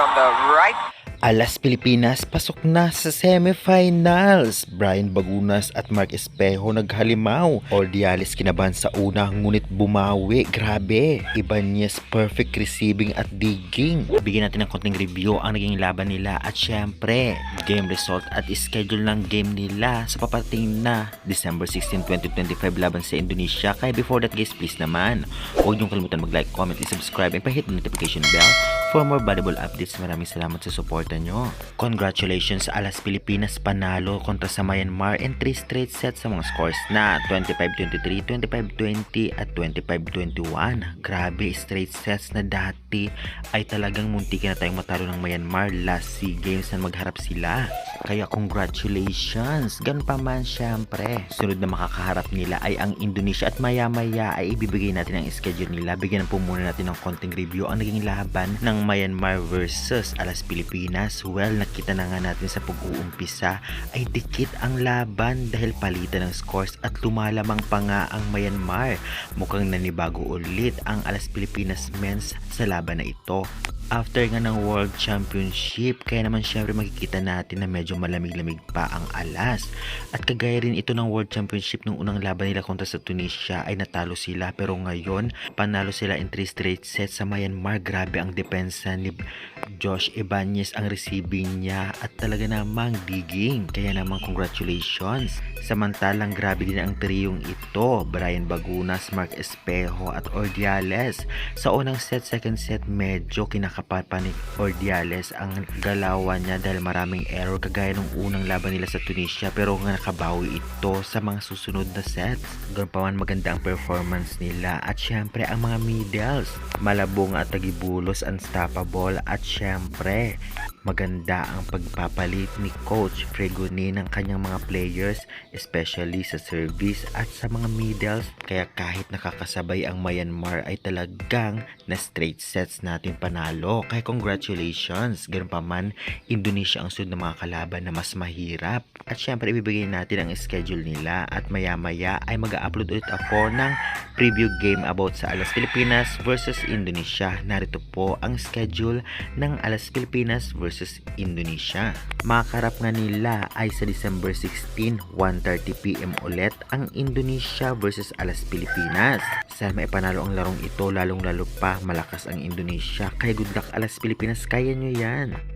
from the right. Alas Pilipinas pasok na sa semifinals. Brian Bagunas at Mark Espejo naghalimaw. Ordiales kinabahan sa una ngunit bumawi. Grabe. Ibanez perfect receiving at digging. Bigyan natin ng konting review ang naging laban nila at syempre game result at schedule ng game nila sa papating na December 16, 2025 laban sa Indonesia. Kaya before that guys, please naman huwag niyong kalimutan mag-like, comment, and subscribe and pa-hit the notification bell for more valuable updates. Maraming salamat sa suporta nyo. Congratulations sa Alas Pilipinas, panalo kontra sa Myanmar in 3 straight sets sa mga scores na 25-23, 25-20 at 25-21. Grabe, straight sets na dati ay talagang muntikin na tayong matalo ng Myanmar last SEA Games na magharap sila. Kaya congratulations. Ganun pa man syempre. Sunod na makakaharap nila ay ang Indonesia at maya-maya ay ibibigay natin ang schedule nila. Bigyan po muna natin ng konting review ang naging laban ng Myanmar versus Alas Pilipinas. Well, nakita na nga natin sa pag-uumpisa ay dikit ang laban dahil palitan ng scores at lumalamang pa nga ang Myanmar. Mukhang nanibago ulit ang Alas Pilipinas men's sa laban na ito. After nga ng World Championship, kaya naman syempre makikita natin na medyo malamig-lamig pa ang alas. At kagaya rin ito ng World Championship nung unang laban nila kontra sa Tunisia ay natalo sila. Pero ngayon, panalo sila in 3 straight sets sa Myanmar. Grabe ang depensa ni Josh Ibanez, ang receiving niya at talaga namang digging. Kaya naman congratulations. Samantalang grabe din ang triyong ito, Brian Bagunas, Mark Espejo at Ordiales. Sa unang set, second set, medyo kinakapapa ni Ordiales ang galawan niya dahil maraming error kagaya nung unang laban nila sa Tunisia, pero nga nakabawi ito sa mga susunod na sets. Ganoon pa man maganda ang performance nila at syempre ang mga middles, Malabong at Tagibulos, unstoppable at syempre maganda ang pagpapalit ni Coach Freguni ng kanyang mga players, especially sa service at sa mga middles. Kaya kahit nakakasabay ang Myanmar ay talagang na straight sets natin panalo. Kaya congratulations. Ganun pa man, Indonesia ang sunod na mga kalaban na mas mahirap. At syempre ibibigay natin ang schedule nila at maya-maya ay mag-upload ulit ako ng preview game about sa Alas Pilipinas versus Indonesia. Narito po ang schedule ng Alas Pilipinas versus Indonesia. Makakarap nga nila ay sa December 16, 1:30 PM ulit ang Indonesia versus Alas Pilipinas. Sana maipanalo ang larong ito, lalong-lalo pa malakas ang Indonesia. Kaya good luck Alas Pilipinas, kaya nyo yan.